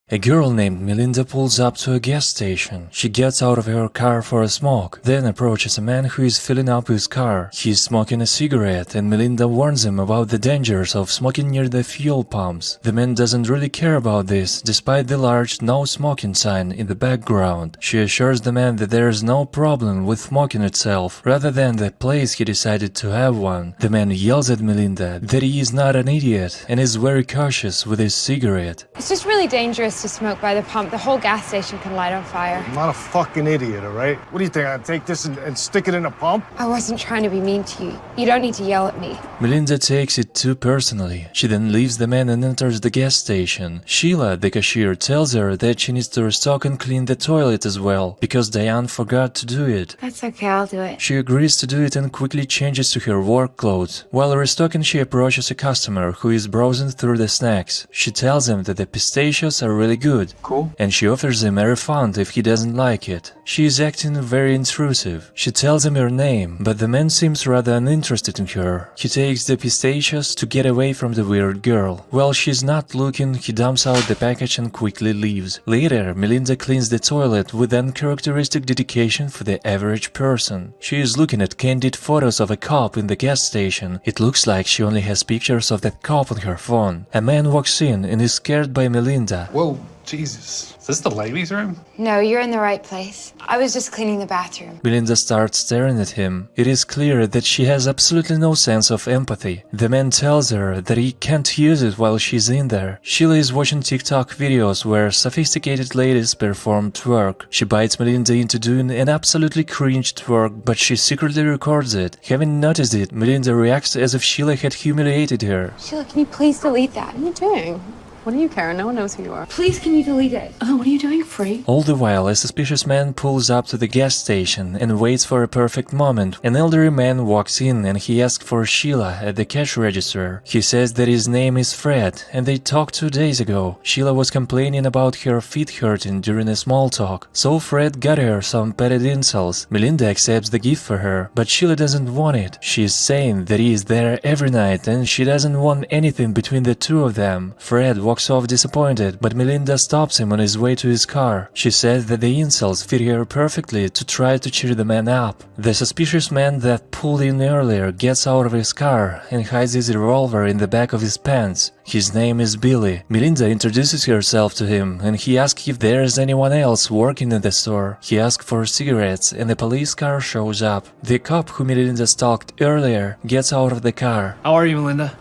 A girl named Melinda pulls up to a gas station. She gets out of her car for a smoke, then approaches a man who is filling up his car. He is smoking a cigarette and Melinda warns him about the dangers of smoking near the fuel pumps. The man doesn't really care about this, despite the large no smoking sign in the background. She assures the man that there is no problem with smoking itself, rather than the place he decided to have one. The man yells at Melinda that he is not an idiot and is very cautious with his cigarette. It's just really dangerous to smoke by the pump. The whole gas station can light on fire. I'm not a fucking idiot, all right? What do you think, I'd take this and stick it in a pump? I wasn't trying to be mean to you. You don't need to yell at me. Melinda takes it too personally. She then leaves the man and enters the gas station. Sheila, the cashier, tells her that she needs to restock and clean the toilet as well, because Diane forgot to do it. That's okay, I'll do it. She agrees to do it and quickly changes to her work clothes. While restocking, she approaches a customer who is browsing through the snacks. She tells him that the pistachios are really good. Cool. And she offers him a refund if he doesn't like it. She is acting very intrusive. She tells him her name, but the man seems rather uninterested in her. He takes the pistachios to get away from the weird girl. While she's not looking, he dumps out the package and quickly leaves. Later, Melinda cleans the toilet with uncharacteristic dedication for the average person. She is looking at candid photos of a cop in the gas station. It looks like she only has pictures of that cop on her phone. A man walks in and is scared by Melinda. Whoa, Jesus. Is this the ladies' room? No, you're in the right place. I was just cleaning the bathroom. Melinda starts staring at him. It is clear that she has absolutely no sense of empathy. The man tells her that he can't use it while she's in there. Sheila is watching TikTok videos where sophisticated ladies perform twerk. She bites Melinda into doing an absolutely cringe twerk, but she secretly records it. Having noticed it, Melinda reacts as if Sheila had humiliated her. Sheila, can you please delete that? What are you doing? What do you care? No one knows who you are. Please, can you delete it? Oh, what are you doing, free? All the while, a suspicious man pulls up to the gas station and waits for a perfect moment. An elderly man walks in and he asks for Sheila at the cash register. He says that his name is Fred and they talked 2 days ago. Sheila was complaining about her feet hurting during a small talk, so Fred got her some petted insoles. Melinda accepts the gift for her, but Sheila doesn't want it. She is saying that he is there every night and she doesn't want anything between the two of them. Fred walks off disappointed, but Melinda stops him on his way to his car. She says that the insults fit her perfectly to try to cheer the man up. The suspicious man that pulled in earlier gets out of his car and hides his revolver in the back of his pants. His name is Billy. Melinda introduces herself to him and he asks if there's anyone else working in the store. He asks for cigarettes and the police car shows up. The cop who Melinda stalked earlier gets out of the car. How are you, Melinda?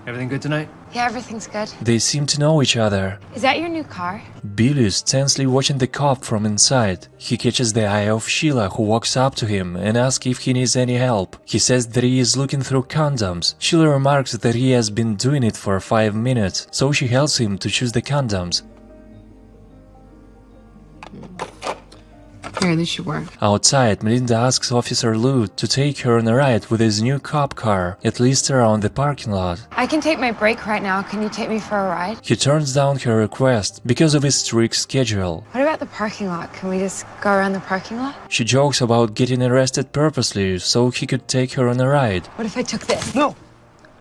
Everything good tonight? Yeah, everything's good. They seem to know each other. Is that your new car? Billy is tensely watching the cop from inside. He catches the eye of Sheila, who walks up to him and asks if he needs any help. He says that he is looking through condoms. Sheila remarks that he has been doing it for 5 minutes, so she helps him to choose the condoms. Here, this should work. Outside, Melinda asks Officer Lou to take her on a ride with his new cop car, at least around the parking lot. I can take my break right now. Can you take me for a ride? He turns down her request because of his strict schedule. What about the parking lot? Can we just go around the parking lot? She jokes about getting arrested purposely so he could take her on a ride. What if I took this? No.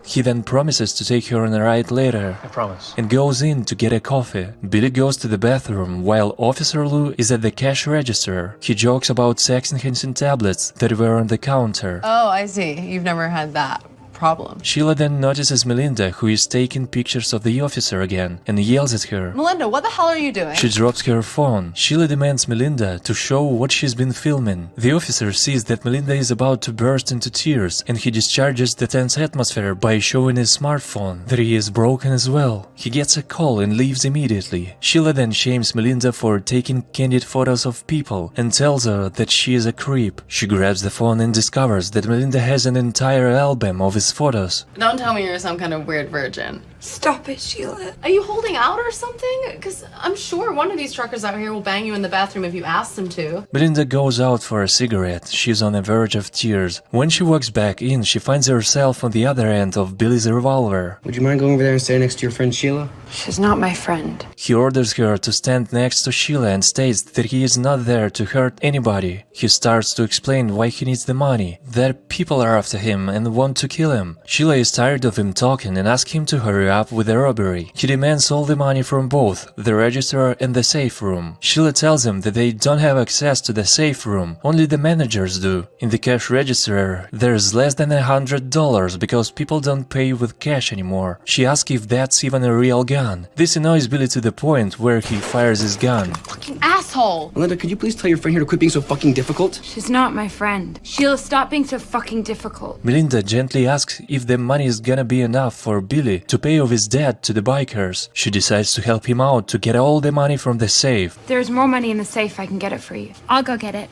He then promises to take her on a ride later I promise. and goes in to get a coffee. Billy goes to the bathroom while Officer Lou is at the cash register. He jokes about sex-enhancing tablets that were on the counter. Oh, I see. You've never had that problem. Sheila then notices Melinda, who is taking pictures of the officer again, and yells at her. Melinda, what the hell are you doing? She drops her phone. Sheila demands Melinda to show what she's been filming. The officer sees that Melinda is about to burst into tears, and he discharges the tense atmosphere by showing his smartphone that he is broken as well. He gets a call and leaves immediately. Sheila then shames Melinda for taking candid photos of people and tells her that she is a creep. She grabs the phone and discovers that Melinda has an entire album of his photos. Don't tell me you're some kind of weird virgin. Stop it, Sheila. Are you holding out or something? Because I'm sure one of these truckers out here will bang you in the bathroom if you ask them to. Melinda goes out for a cigarette. She's on the verge of tears. When she walks back in, she finds herself on the other end of Billy's revolver. Would you mind going over there and standing next to your friend Sheila? She's not my friend. He orders her to stand next to Sheila and states that he is not there to hurt anybody. He starts to explain why he needs the money, that people are after him and want to kill him. Sheila is tired of him talking and asks him to hurry hurry up with the robbery. He demands all the money from both the register and the safe room. Sheila tells him that they don't have access to the safe room, only the managers do. In the cash register, there's less than $100 because people don't pay with cash anymore. She asks if that's even a real gun. This annoys Billy to the point where he fires his gun. Fucking asshole! Melinda, could you please tell your friend here to quit being so fucking difficult? She's not my friend. Sheila, stop being so fucking difficult. Melinda gently asks if the money is gonna be enough for Billy to pay off his debt to the bikers. She decides to help him out to get all the money from the safe. There's more money in the safe. I can get it for you. I'll go get it.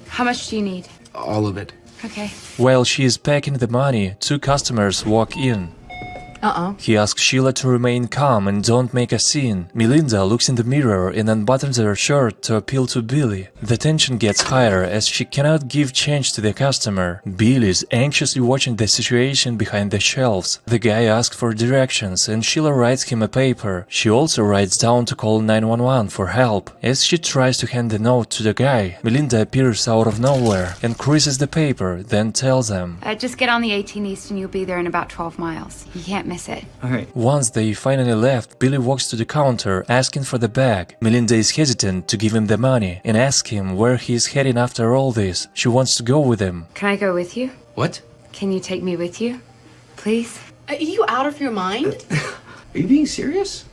How much do you need? All of it. Okay. While she is packing the money, two customers walk in. He asks Sheila to remain calm and don't make a scene. Melinda looks in the mirror and unbuttons her shirt to appeal to Billy. The tension gets higher as she cannot give change to the customer. Billy is anxiously watching the situation behind the shelves. The guy asks for directions and Sheila writes him a paper. She also writes down to call 911 for help. As she tries to hand the note to the guy, Melinda appears out of nowhere and creases the paper, then tells them, Just get on the 18 East and you'll be there in about 12 miles. You can't miss it. Alright. Once they finally left, Billy walks to the counter asking for the bag. Melinda is hesitant to give him the money and asks him where he is heading after all this. She wants to go with him. Can I go with you? What? Can you take me with you? Please? Are you out of your mind? Are you being serious?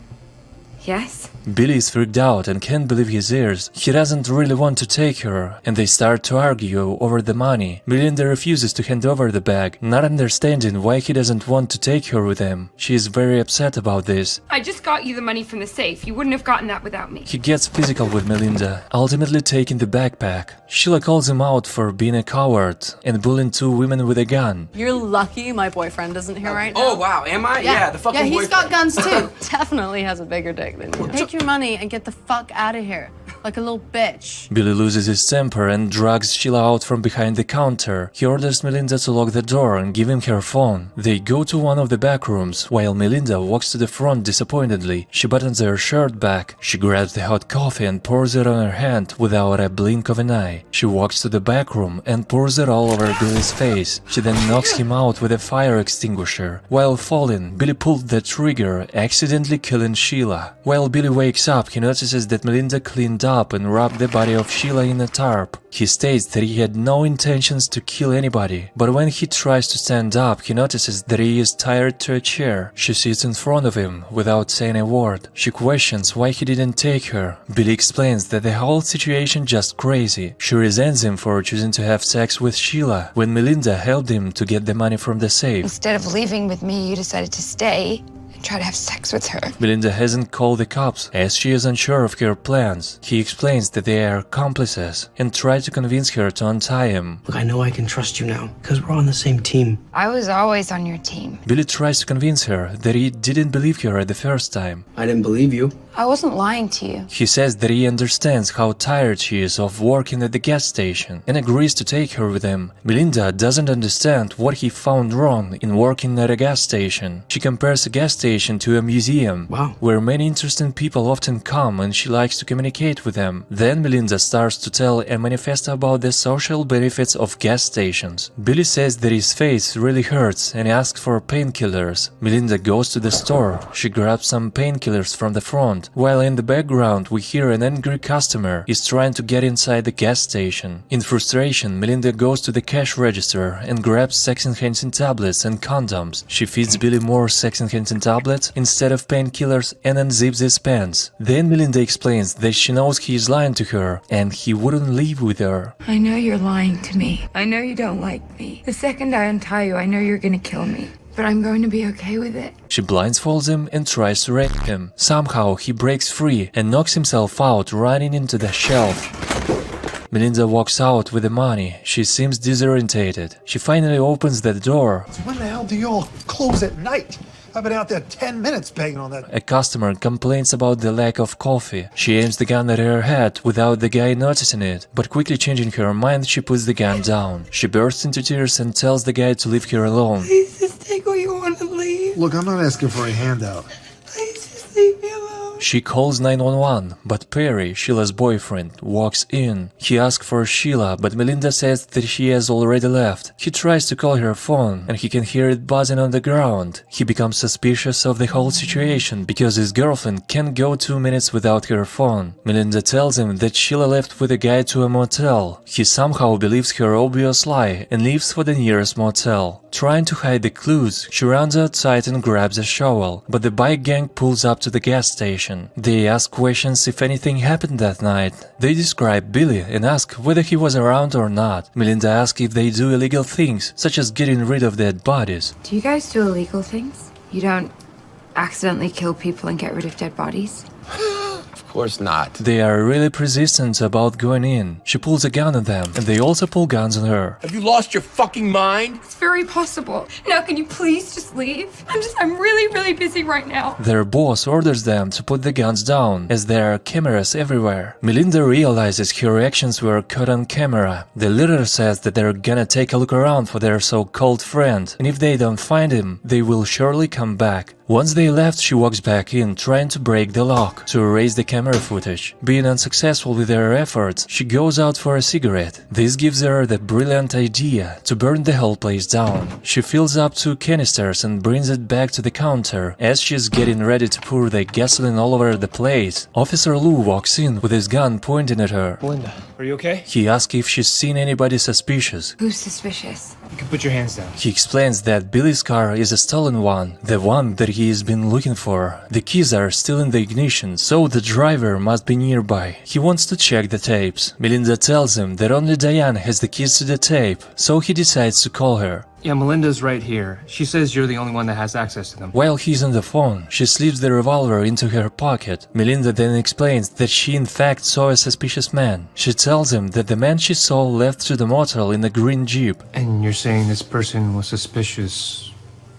Yes? Billy is freaked out and can't believe his ears. He doesn't really want to take her, and they start to argue over the money. Melinda refuses to hand over the bag, not understanding why he doesn't want to take her with him. She is very upset about this. I just got you the money from the safe. You wouldn't have gotten that without me. He gets physical with Melinda, ultimately taking the backpack. Sheila calls him out for being a coward and bullying two women with a gun. You're lucky my boyfriend isn't here right now. Oh, wow, am I? Yeah, the fucking he's boyfriend. got guns too. Definitely has a bigger dick than you. Take your money and get the fuck out of here. Like a little bitch. Billy loses his temper and drags Sheila out from behind the counter. He orders Melinda to lock the door and give him her phone. They go to one of the back rooms, while Melinda walks to the front disappointedly. She buttons her shirt back. She grabs the hot coffee and pours it on her hand without a blink of an eye. She walks to the back room and pours it all over Billy's face. She then knocks him out with a fire extinguisher. While falling, Billy pulled the trigger, accidentally killing Sheila. While Billy wakes up, he notices that Melinda cleaned up and wrapped the body of Sheila in a tarp. He states that he had no intentions to kill anybody, but when he tries to stand up, he notices that he is tied to a chair. She sits in front of him without saying a word. She questions why he didn't take her. Billy explains that the whole situation just crazy. She resents him for choosing to have sex with Sheila when Melinda helped him to get the money from the safe. Instead of leaving with me, you decided to stay and try to have sex with her. Melinda hasn't called the cops as she is unsure of her plans. He explains that they are accomplices and tries to convince her to untie him. Look, I know I can trust you now, because we're on the same team. I was always on your team. Billy tries to convince her that he didn't believe her at the first time. I didn't believe you. I wasn't lying to you. He says that he understands how tired she is of working at the gas station and agrees to take her with him. Melinda doesn't understand what he found wrong in working at a gas station. She compares a gas station to a museum, Wow. where many interesting people often come and she likes to communicate with them. Then Melinda starts to tell a manifesto about the social benefits of gas stations. Billy says that his face really hurts and asks for painkillers. Melinda goes to the store. She grabs some painkillers from the front, while in the background we hear an angry customer is trying to get inside the gas station. In frustration, Melinda goes to the cash register and grabs sex-enhancing tablets and condoms. She feeds Billy more sex-enhancing tablets instead of painkillers and unzips his pants. Then Melinda explains that she knows he is lying to her and he wouldn't leave with her. I know you're lying to me. I know you don't like me. The second I untie you, I know you're gonna kill me. But I'm going to be okay with it. She blindfolds him and tries to rape him. Somehow he breaks free and knocks himself out, running into the shelf. Melinda walks out with the money. She seems disorientated. She finally opens the door. So when the hell do you all close at night? I've been out there 10 minutes banging on that. A customer complains about the lack of coffee. She aims the gun at her head without the guy noticing it, but quickly changing her mind, she puts the gun down. She bursts into tears and tells the guy to leave her alone. Please just take what you want and leave. Look, I'm not asking for a handout. Please just leave me alone. She calls 911, but Perry, Sheila's boyfriend, walks in. He asks for Sheila, but Melinda says that she has already left. He tries to call her phone, and he can hear it buzzing on the ground. He becomes suspicious of the whole situation because his girlfriend can't go 2 minutes without her phone. Melinda tells him that Sheila left with a guy to a motel. He somehow believes her obvious lie and leaves for the nearest motel. Trying to hide the clues, she runs outside and grabs a shovel, but the bike gang pulls up to the gas station. They ask questions if anything happened that night. They describe Billy and ask whether he was around or not. Melinda asks if they do illegal things, such as getting rid of dead bodies. Do you guys do illegal things? You don't accidentally kill people and get rid of dead bodies? Of course not. They are really persistent about going in. She pulls a gun on them, and they also pull guns on her. Have you lost your fucking mind? It's very possible. Now, can you please just leave? I'm really busy right now. Their boss orders them to put the guns down, as there are cameras everywhere. Melinda realizes her actions were caught on camera. The leader says that they're gonna take a look around for their so-called friend, and if they don't find him, they will surely come back. Once they left, she walks back in, trying to break the lock to erase the camera footage. Being unsuccessful with her efforts, she goes out for a cigarette. This gives her the brilliant idea to burn the whole place down. She fills up 2 canisters and brings it back to the counter. As she's getting ready to pour the gasoline all over the place, Officer Lou walks in with his gun pointing at her. Melinda, are you okay? He asks if she's seen anybody suspicious. Who's suspicious? You can put your hands down. He explains that Billy's car is a stolen one, the one that he has been looking for. The keys are still in the ignition, so the driver must be nearby. He wants to check the tapes. Melinda tells him that only Diane has the keys to the tape, so he decides to call her. Yeah, Melinda's right here. She says you're the only one that has access to them. While he's on the phone, she slips the revolver into her pocket. Melinda then explains that she in fact saw a suspicious man. She tells him that the man she saw left to the motel in a green Jeep. And you're saying this person was suspicious...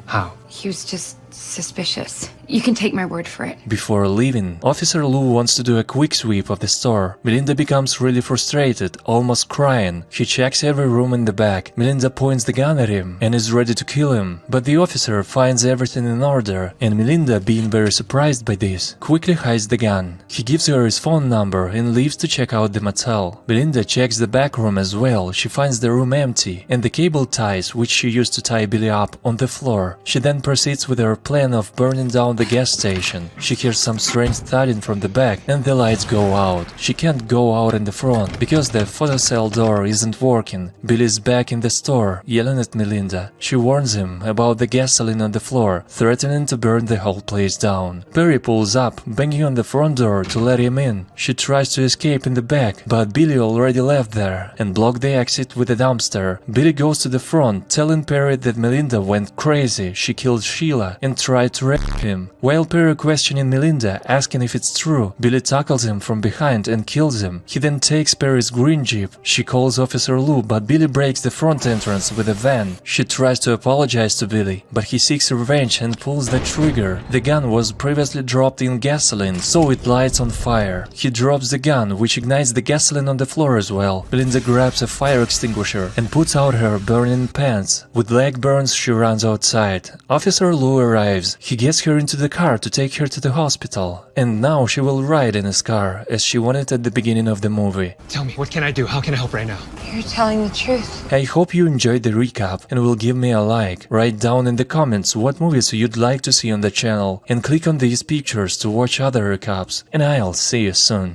how? He was just suspicious. You can take my word for it. Before leaving, Officer Lou wants to do a quick sweep of the store. Melinda becomes really frustrated, almost crying. He checks every room in the back. Melinda points the gun at him and is ready to kill him. But the officer finds everything in order, and Melinda, being very surprised by this, quickly hides the gun. He gives her his phone number and leaves to check out the motel. Melinda checks the back room as well. She finds the room empty and the cable ties which she used to tie Billy up on the floor. She then proceeds with her plan of burning down the gas station. She hears some strange thudding from the back and the lights go out. She can't go out in the front because the photocell door isn't working. Billy's back in the store, yelling at Melinda. She warns him about the gasoline on the floor, threatening to burn the whole place down. Perry pulls up, banging on the front door to let him in. She tries to escape in the back, but Billy already left there and blocked the exit with a dumpster. Billy goes to the front, telling Perry that Melinda went crazy. She killed Sheila and tried to rape him. While Perry questioning Melinda, asking if it's true, Billy tackles him from behind and kills him. He then takes Perry's green Jeep. She calls Officer Lou, but Billy breaks the front entrance with a van. She tries to apologize to Billy, but he seeks revenge and pulls the trigger. The gun was previously dropped in gasoline, so it lights on fire. He drops the gun, which ignites the gasoline on the floor as well. Melinda grabs a fire extinguisher and puts out her burning pants. With leg burns, she runs outside. Officer Lou arrives. He gets her into the car to take her to the hospital. And now she will ride in his car, as she wanted at the beginning of the movie. Tell me, what can I do? How can I help right now? You're telling the truth. I hope you enjoyed the recap and will give me a like. Write down in the comments what movies you'd like to see on the channel and click on these pictures to watch other recaps. And I'll see you soon.